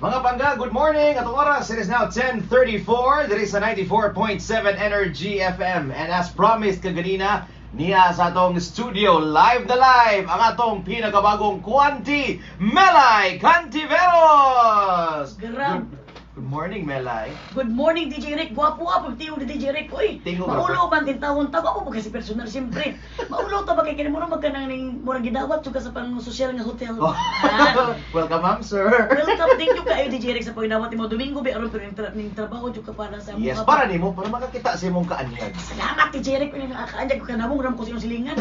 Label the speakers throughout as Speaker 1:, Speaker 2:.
Speaker 1: Mga pangga, good morning! Atong oras, it is now 10:34. There is a 94.7 Energy FM. And as promised kaganina, niya sa atong studio, live na live, ang atong pinakabagong Kuanti, Melay Cantiveros! Good morning, Melay.
Speaker 2: Good morning, DJ Rick. Gwapo-gwapo, tiyo ni DJ Rick. Uy,
Speaker 1: Tingo ka
Speaker 2: maulo man din tawon. Tawa ko kasi personal, siyempre. Maulo ta ba kay kinamura magkanang ning murang gidawat suga sa pang social nga hotel. Ah.
Speaker 1: Welcome, ma'am, sir.
Speaker 2: Welcome, thank you kayo DJ Rick sa pagdawat mo Domingo bi aron pero ning trabaho jud ka para sa
Speaker 1: Yes, para nimo, para makakita sa imong kaanyag.
Speaker 2: Salamat DJ Rick, uy nakakaanyag ko kanamong ram ko sa iyong silingan.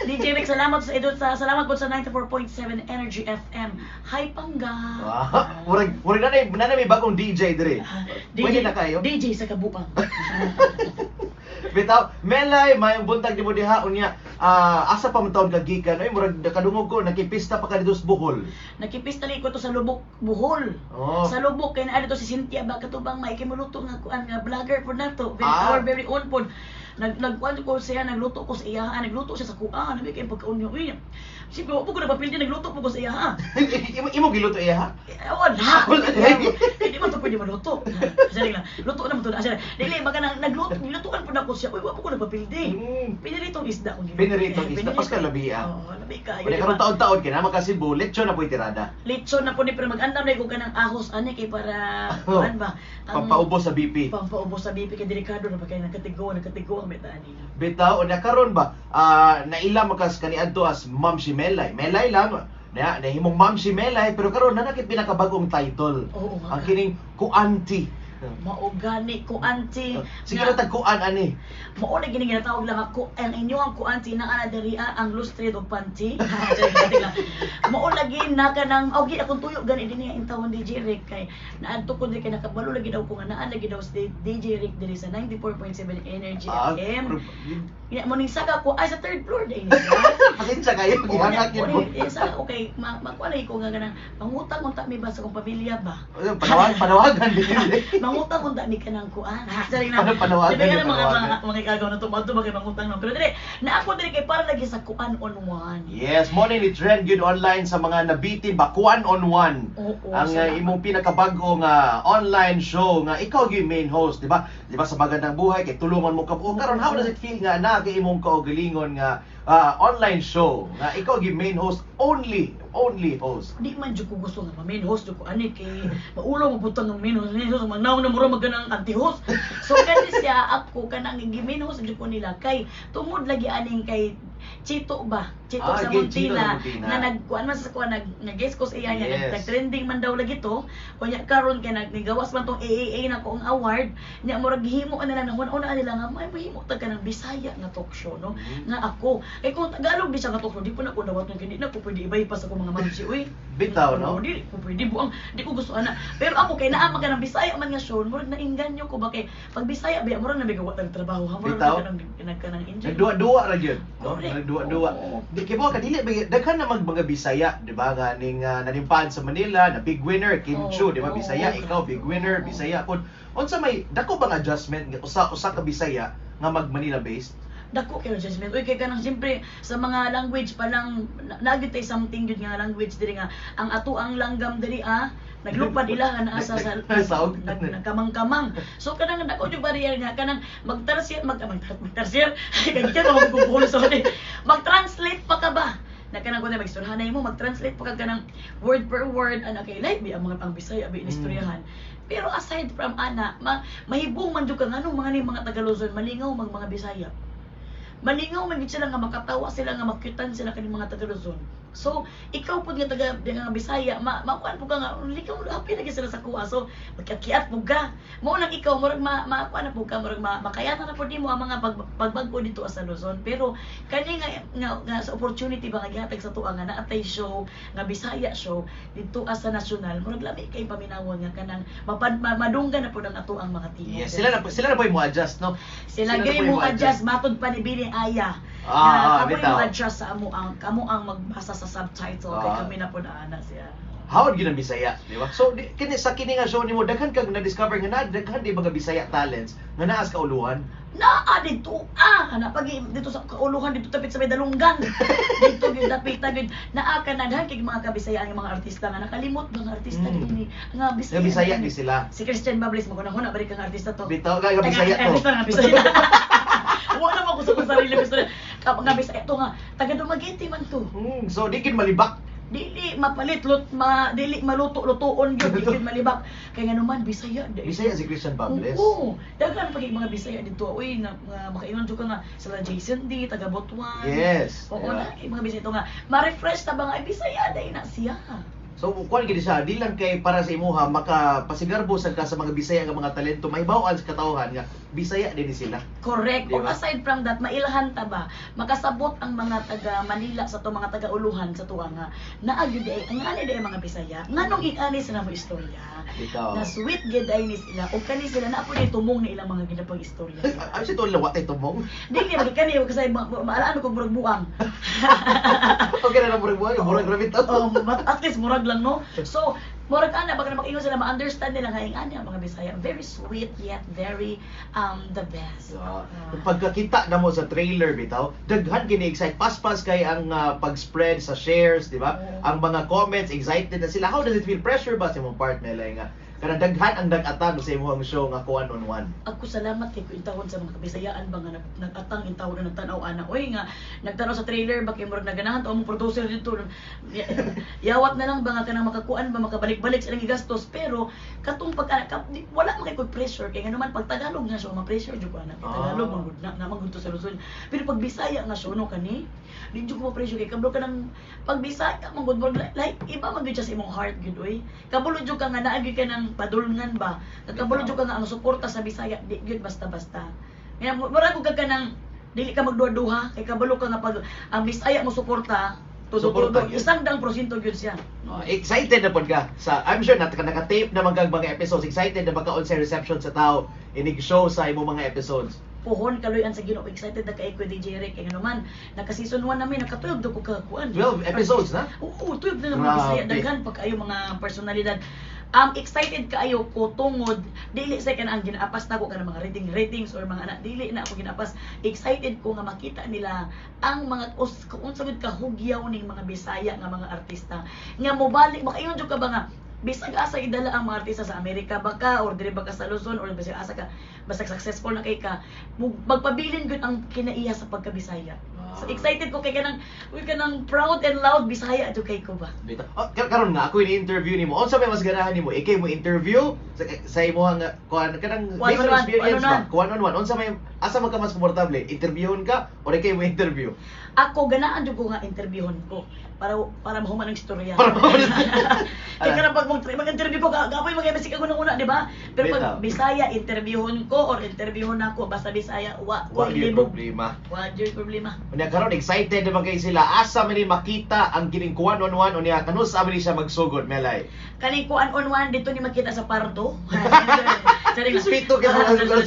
Speaker 2: DJ Rick, salamat sa edot sa salamat po sa 94.7 Energy FM. Hi Pangga.
Speaker 1: Wow. Murag na may bagong DJ dire. Pwede na kayo?
Speaker 2: DJ sa Kabupang.
Speaker 1: Bitaw, Melay, may buntag di mo diha unya. Asa pa man taon ka gikan? Ay murag nakadungog ko, nakipista pa ka dito sa Bohol.
Speaker 2: Nakipista ni ko to sa Lubok, Bohol.
Speaker 1: Oh.
Speaker 2: Sa Lubok kay naa dito si Cynthia ba katubang may kimuluto nga kuan nga vlogger po nato.
Speaker 1: Ah.
Speaker 2: Our very own pod. Nagkuan ko siya, nagluto ko sa iya, nagluto siya sa kuan, nabi kay pagkaon niya. Uy. Siyempre, po ko na papildi, nagluto po ko sa iya.
Speaker 1: Imo giluto iya ha?
Speaker 2: Wala. Hindi man to pwede maluto. Sige lang. Luto na mo to. Sige. Dili baka naglutuan po na ko siya. Uy, wa po ko nagpapildi. Piniritong isda ko giluto.
Speaker 1: Piniritong isda pas ka labi ah.
Speaker 2: Oo, labi ka.
Speaker 1: Wala karon taon-taon kina makasibo, lechon na po'y tirada.
Speaker 2: Lechon na po ni pero mag-andam na ko kanang ahos ani kay para
Speaker 1: Oh,
Speaker 2: kuan ba?
Speaker 1: pampaubos sa BP.
Speaker 2: Pampaubos sa BP kay delikado na pa kay nagkatigo ang metaan nila.
Speaker 1: Bitaw, na karon ba, naila makas kaniadto as Ma'am si Melay. Melay lang, na himong Ma'am si Melay, pero karon na nakit pinakabagong title.
Speaker 2: Oo,
Speaker 1: Ang kining Kuanti.
Speaker 2: Maugani ko auntie.
Speaker 1: Sige na tagkuan ani.
Speaker 2: Mao na gini ginatawag lang ako ang inyong ko auntie na ana diri ang lustrate og panty. Mao lagi na kanang okay akong tuyo gani dinhi ang tawon DJ Rick kay naadto ko diri kay nakabalo lagi daw ko nga naa lagi daw si DJ Rick diri sa 94.7 Energy FM. Ya mo ning saka ko ay sa third floor din.
Speaker 1: Pasensya kayo, gihangat yun mo.
Speaker 2: Isa okay, makuha ko nga ganang mangutang unta mi ba sa kong pamilya ba?
Speaker 1: Panawagan din.
Speaker 2: Mangutang unta ni kanang kuan. Sorry na.
Speaker 1: Ano panawagan?
Speaker 2: Dili ka na mga ikagaw na tumadto ba kay mangutang no. Pero dili na ako dili kay para lagi sa kuan on one.
Speaker 1: Yes, mo ni trend gyud online sa mga nabitin ba kuan on one.
Speaker 2: Oo,
Speaker 1: Ang
Speaker 2: salamat.
Speaker 1: imong pinakabagong online show nga ikaw gyud main host, di ba? Di ba sa magandang buhay kay tulungan mo ka buo karon how does it feel nga na kay imong kaugalingon nga online show nga ikaw gyud main host only host.
Speaker 2: Di man jud ko gusto nga main host jud ko ani kay maulo mo putang ng main host. Magnaw na mura magganang anti-host. So kani siya ako kanang main host jud ko nila kay tungod lagi aning kay Chito ba? Chito sa
Speaker 1: Chito
Speaker 2: Montina
Speaker 1: sa Montina.
Speaker 2: na nagkuan man sa kuan nag-guest ko sa iya niya
Speaker 1: Yes.
Speaker 2: nag-trending man daw lagi to. Kunya karon kay naggawas man tong AAA na ko ang award nya murag gihimo nila na una nila nga may mahimo tag kanang Bisaya nga talk show no. Nga ako kay kung Tagalog di siya nga talk show di pa na ko dawat ng kini na ko pwede i-bypass ako mga mamsi uy.
Speaker 1: Bitaw no?
Speaker 2: Di ko pwede buang di ko gusto ana. Pero ako kay naa man kanang Bisaya man nga show murag nainganyo ko ba kay pag Bisaya biya murag na bigawa tag trabaho ha murag
Speaker 1: Bitaw?
Speaker 2: kanang enjoy.
Speaker 1: Nagduwa-duwa ra gyud. No?
Speaker 2: Correct.
Speaker 1: Nagduwa-duwa.
Speaker 2: Oo.
Speaker 1: Di kay mo kadili daghan namang mga Bisaya, di ba? Nga ning nanimpaan sa Manila na big winner Kim Chu, di ba?
Speaker 2: Oo,
Speaker 1: Bisaya,
Speaker 2: oo,
Speaker 1: ikaw big winner,
Speaker 2: oo.
Speaker 1: Bisaya kun. Unsa may dako bang adjustment nga usa ka Bisaya nga mag Manila based?
Speaker 2: Dako kay adjustment. Uy kay kanang siyempre sa mga language pa lang nagitay something gyud nga language diri nga ang ato ang langgam diri naglupad ila na asa sa
Speaker 1: Saog.
Speaker 2: nagkamang-kamang. So kanang dako jud barrier nga kanang magtarsier magtarsier kay kita magbubuhol sa ni. Mag-translate pa ka ba? Na kanang kun magstoryahan mo mag-translate pa ka kanang word per word ana kay like bi ang mga pang Bisaya bi inistoryahan. Pero aside from ana, mahibong man jud ka nganong mga ni mga Tagalozon malingaw mga Bisaya. Malingaw man gid sila nga makatawa sila nga makitan sila kani mga Tagalozon. So, ikaw pud nga taga nga Bisaya, makuan po ka nga likaw happy lagi sila sa kuha. So, magkakiat mo ka. Mao nang ikaw murag makuan na po ka murag makayatan na pud nimo ang mga pagbagko dito sa Luzon. Pero kani nga sa opportunity ba nga gihatag sa tuwa nga naatay show nga Bisaya show dito sa national, murag labi kay paminawon nga kanang madunggan na pud ang ato ang mga timo.
Speaker 1: Yes, sila na po mo adjust, no?
Speaker 2: Sila gay mo adjust matod pa ni Bini Aya. Kamo
Speaker 1: bitaw.
Speaker 2: mo adjust sa kamo ang magbasa sa subtitle kay kami na po na ana siya.
Speaker 1: hawad gyud ang Bisaya, di ba? So kini sa kini nga show nimo daghan kag na-discover nga daghan di mga Bisaya talents nga naas kauluhan.
Speaker 2: Naa dito dito sa kauluhan dito tapit sa may dalunggan. Dito gyud dapit gyud naa ka naghan kay mga kabisayaan nga mga artista nga nakalimot mga artista dinhi nga Bisaya.
Speaker 1: Nga Bisaya di sila.
Speaker 2: Si Christian Bables mo kuna balik kang artista to.
Speaker 1: Bitaw nga Bisaya to.
Speaker 2: Artista nga Bisaya. Wala naman ko sa sarili Bisaya. Kapag nga Bisaya to nga taga Dumaguete man to.
Speaker 1: So di kin malibak.
Speaker 2: Dili mapalit dili maluto-lutoon gyud dili malibak kay nga naman Bisaya di.
Speaker 1: Bisaya si Christian Bables.
Speaker 2: Oo. Daghan pag mga Bisaya dito. Uy, makaingon jud ka nga sila Jason D, taga Butuan.
Speaker 1: Yes.
Speaker 2: Oo,
Speaker 1: Yeah.
Speaker 2: mga Bisaya ito nga. Ma-refresh ta ba nga ay Bisaya day na siya.
Speaker 1: So, kuan gid siya, di lang kay para sa imuha makapasigarbo sad ka sa mga Bisaya nga mga talento, mahibaw-an sa katawhan nga Bisaya din sila.
Speaker 2: Correct.
Speaker 1: Di
Speaker 2: O
Speaker 1: ba?
Speaker 2: aside from that, mailhan ta ba? Makasabot ang mga taga Manila sa to mga taga Uluhan sa tuwa nga naagyo di ang ani di mga Bisaya. Nganong ingani sila mo istorya?
Speaker 1: Ikaw.
Speaker 2: Na sweet gid ay ni sila o kani sila na po ni tumong ni ilang mga ginapang istorya.
Speaker 1: Ay, si Tol Lawat ay tumong.
Speaker 2: Dili man kani kasi maalaan ko murag buang.
Speaker 1: Okay na murag buhay, murag rabbit to.
Speaker 2: Oh, at least murag lang no. So, murag ana baka na makingon sila ma-understand nila nga ingani ang mga Bisaya. Very sweet yet very the best.
Speaker 1: Kung pagkakita na mo sa trailer bitaw, daghan gini excite paspas kay ang pag-spread sa shares, di ba? Ang mga comments excited na sila. How does it feel? Pressure ba sa imong part nila nga? Kana daghan ang nag-atang sa imong show nga kuan on one.
Speaker 2: Ako salamat kay kuintawon sa mga Bisayaan ba nga nag-atang intawon na nagtanaw ana. Oy nga nagtanaw sa trailer ba kay murag naganahan to among producer dito. Yawat na lang ba nga kanang makakuan ba makabalik-balik sa ilang gastos pero katong wala man kay pressure kay nga naman pag Tagalog nga siya ma-pressure jud ko ana. Tagalog man gud na man gud to sa Luzon. Pero pag Bisaya nga siya no kani di jud ko ma-pressure kay kablo ka nang pag Bisaya man gud like iba man gud siya sa imong heart gud oy. Kabalo jud ka nga naagi ka nang padulngan ba. Kabalo jud ka nga ang suporta sa Bisaya di gyud basta-basta. Kaya mura ko ka nang dili ka magduha-duha kay kabalo ka nga pag ang Bisaya mo suporta
Speaker 1: Suporta
Speaker 2: todo
Speaker 1: gyud.
Speaker 2: isang dang porsyento gyud siya.
Speaker 1: Excited na pod ka sa I'm sure naka-tape na mga episodes. Excited na magkaon sa reception sa tao inig show sa imong mga episodes.
Speaker 2: Puhon kaloyan sa Ginoo excited na kay ko DJ Rick kay naman naka season 1 namin nakatuyog do ko kakuan
Speaker 1: 12 episodes na?
Speaker 2: Oo, tuyog na naman Bisaya
Speaker 1: Grabe.
Speaker 2: daghan pag ayo mga personalidad. Excited kaayo ko tungod dili sa kan ang ginaapas na ko kana mga ratings or mga anak dili na ako ginaapas. Excited ko nga makita nila ang mga unsa gud kahugyaw ning mga Bisaya nga mga artista nga mobalik makaingon jud ka ba nga bisag asa idala ang mga artista sa Amerika baka or diri baka sa Luzon or bisag asa ka basta successful na kay ka magpabilin gud ang kinaiya sa pagka-Bisaya. So excited ko kay kanang proud and loud Bisaya jud kay ko ba.
Speaker 1: Dito. Karon nga ako ini-interview nimo. Unsa may mas ganahan nimo? Ikay mo interview sa imong kuan kanang based on experience ba? Kuan on one. Unsa may asa man ka mas komportable? Interviewon ka or ikay mo interview?
Speaker 2: Ako ganahan jud ko nga interviewon ko para mahuman ang istorya.
Speaker 1: Para mahuman.
Speaker 2: Kaya kana pag mag-interview ko gapoy mag-message ako nung una, di ba? Pero pag Bisaya interviewon ko or interviewon ako basta Bisaya wa
Speaker 1: gyud problema.
Speaker 2: Wa gyud problema.
Speaker 1: Unya karon excited naman kay sila asa man ni makita ang kining kuan on one unya kanus man ni siya magsugod melay.
Speaker 2: Kaning kuan on one dito ni makita sa Pardo.
Speaker 1: Respeto kay mga lugar.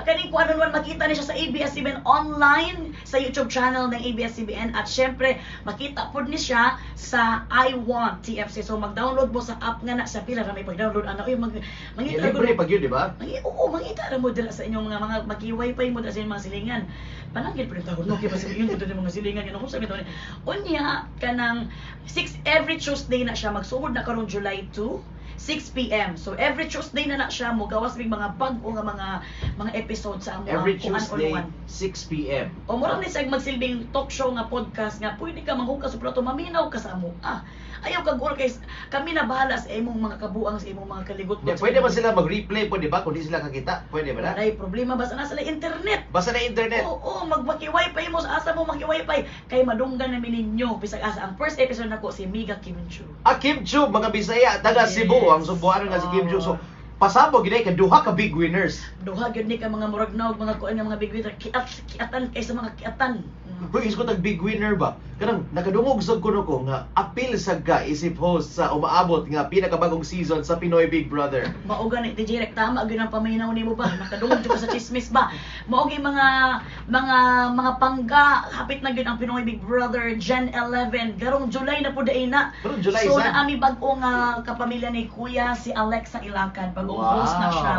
Speaker 2: Kaning kuan on one makita ni siya sa ABS-CBN online sa YouTube channel ng ABS-CBN at syempre makita pod ni siya sa I Want TFC. So mag-download mo sa app nga na sa pila ra may pag-download ana uy mangita
Speaker 1: Libre pag yun, di ba?
Speaker 2: Oo, mangita ra mo dira sa inyong mga maki-wifi mo dira sa inyong mga silingan. Panangit pa rin tawag no kay pa silingan dito mga silingan ano kung sabi to ni. Unya kanang every Tuesday na siya magsugod na karon July 2 6 p.m. So every Tuesday na siya mo gawas mig mga bag-o nga mga episode sa amo
Speaker 1: Every Tuesday 6 p.m.
Speaker 2: O mura ni sa magsilbing talk show nga podcast nga pwede ka manghukas sa plato maminaw ka sa amo. Ayaw kag or kay kami na bahala sa imong mga kabuang sa imong mga kaligot.
Speaker 1: Yeah, pwede ba sila mag-replay po, di ba? Kung di sila kakita, pwede ba na?
Speaker 2: Ay problema basta na sila internet.
Speaker 1: Basta na internet.
Speaker 2: Oo, maki-wifi mo sa asa mo maki-wifi kay madunggan namin ninyo bisag asa ang first episode nako si Miga Kim Chu.
Speaker 1: Kim Chu, mga Bisaya, taga Cebu, ang Cebuano nga si Kim Chu. So, pasabog gid kay duha ka big winners.
Speaker 2: Duha gyud ni ka mga murag naog mga kuan nga mga big winner kiatan kaysa mga kiatan.
Speaker 1: Kung isip ko tag big winner ba? Kanang nakadungog sa kuno ko nga apil sa ka isip host sa umaabot nga pinakabagong season sa Pinoy Big Brother.
Speaker 2: Mauga ni DJ Rek, tama gyud ang paminaw nimo ba? Nakadungog jud ka sa chismis ba? Mao gyud mga pangga hapit na gyud ang Pinoy Big Brother Gen 11 garong July na pud ay na.
Speaker 1: Pero July
Speaker 2: so
Speaker 1: sad.
Speaker 2: naami bag-o nga kapamilya ni Kuya si Alexa Ilacan bagong
Speaker 1: Wow.
Speaker 2: host na siya.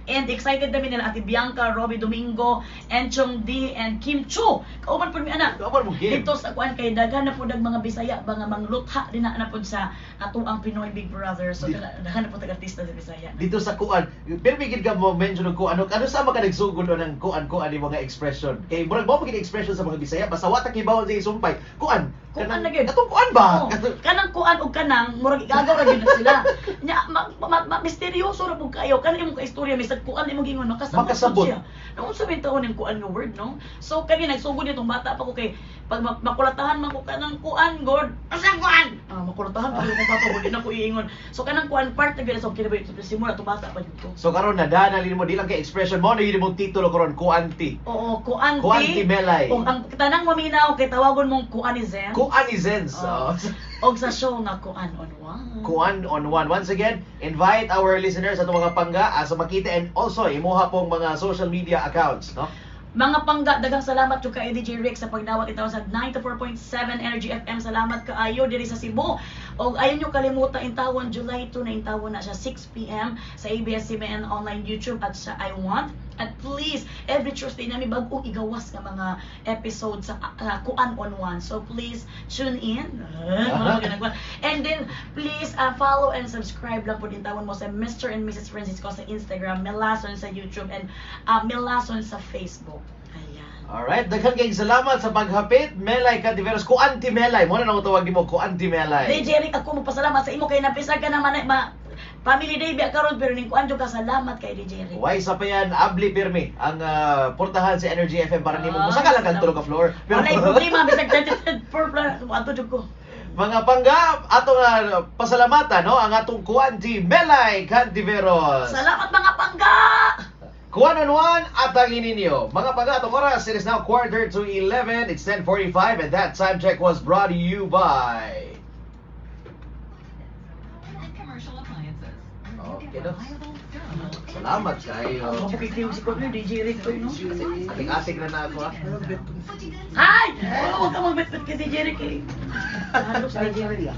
Speaker 2: And excited kami nila Ate Bianca, Robbie Domingo, Enchong D, and Kim Chu. Kauban po mi anak.
Speaker 1: Kauban mo, Kim.
Speaker 2: Dito sa kuan kay daghan na po dag mga Bisaya, mga manglutha din na po sa ato ang Pinoy Big Brother. So daghan na po tag artista sa Bisaya.
Speaker 1: Dito sa kuan, pero bigid ka mo mention ng kuan, ano sa mga nagsugod ng kuan ni mga expression. Kay murag mo maging expression sa mga Bisaya, basta wa ta kibawon sa isumpay. Kuan
Speaker 2: Na gyud.
Speaker 1: Atong kuan ba?
Speaker 2: Oo. Kanang kuan og kanang murag igagaw ra gyud na sila. Nya misteryoso ra pud kayo kan imong kaistorya misag kuan imong gingon makasabot.
Speaker 1: Makasabot.
Speaker 2: Siya. Nung sa taon ng kuan nga word no. So kani nagsugod nitong bata pa ko kay pag makulatahan man ko kanang kuan god. Asa kuan? Makulatahan pa ko papa ko di na ko iingon. So kanang kuan part na gyud sa kinabuhi sa simula tong bata pa jud ko.
Speaker 1: So karon nadana mo di lang kay expression mo na yun mong titulo karon kuanti.
Speaker 2: Oo, kuanti.
Speaker 1: Kuanti Melay.
Speaker 2: O ang tanang maminaw kay tawagon mong kuanizen.
Speaker 1: Kuanizens.
Speaker 2: Og sa show nga kuan on one.
Speaker 1: Kuan on one. Once again, invite our listeners sa mga pangga sa makita and also imuha pong mga social media accounts, no?
Speaker 2: Mga pangga, daghang salamat jud kay DJ Rick sa pagdawat itaw sa 94.7 Energy FM. Salamat kaayo diri sa Cebu. Og ayon nyo kalimutan intawon July 2 na intawon na siya 6 PM sa ABS-CBN online YouTube at sa I Want. At please, every Tuesday namin bagong igawas nga mga episode sa Kuan on One. So please tune in. And then please follow and subscribe lang po din tawon mo sa Mr. and Mrs. Francisco sa Instagram, Melason sa YouTube, and Melason sa Facebook. Ayan.
Speaker 1: Alright, daghang kayong salamat sa paghapit. Melay Cantiveros, Kuanti Melay. Mo na nang tawagin mo, Kuanti Melay.
Speaker 2: DJ Rick, ako magpasalamat sa imo kay napisag ka naman Family Day biya karon pero ning kuan jud ka salamat kay DJ Rick.
Speaker 1: Why sa pa yan, abli pirmi ang portahan sa Energy FM para nimo musa ka lang kang tulog ka floor.
Speaker 2: Wala problema bisag 34 plan ato jud ko.
Speaker 1: Mga pangga, ato nga pasalamatan no ang atong Kuanti Melay Cantiveros.
Speaker 2: Salamat mga pangga.
Speaker 1: Kuan on one at ang ininyo. Mga pangga, atong oras, it is now 11:45. It's 10:45 and that time check was brought to you by Okay, no? Salamat kayo.
Speaker 2: Mapukik-tiw si Pablo, DJ Rick to, no?
Speaker 1: Ating-ating na ako, ha?
Speaker 2: Hi! Huwag ka magbet-bet kay DJ Rick, eh. Halos DJ Rick.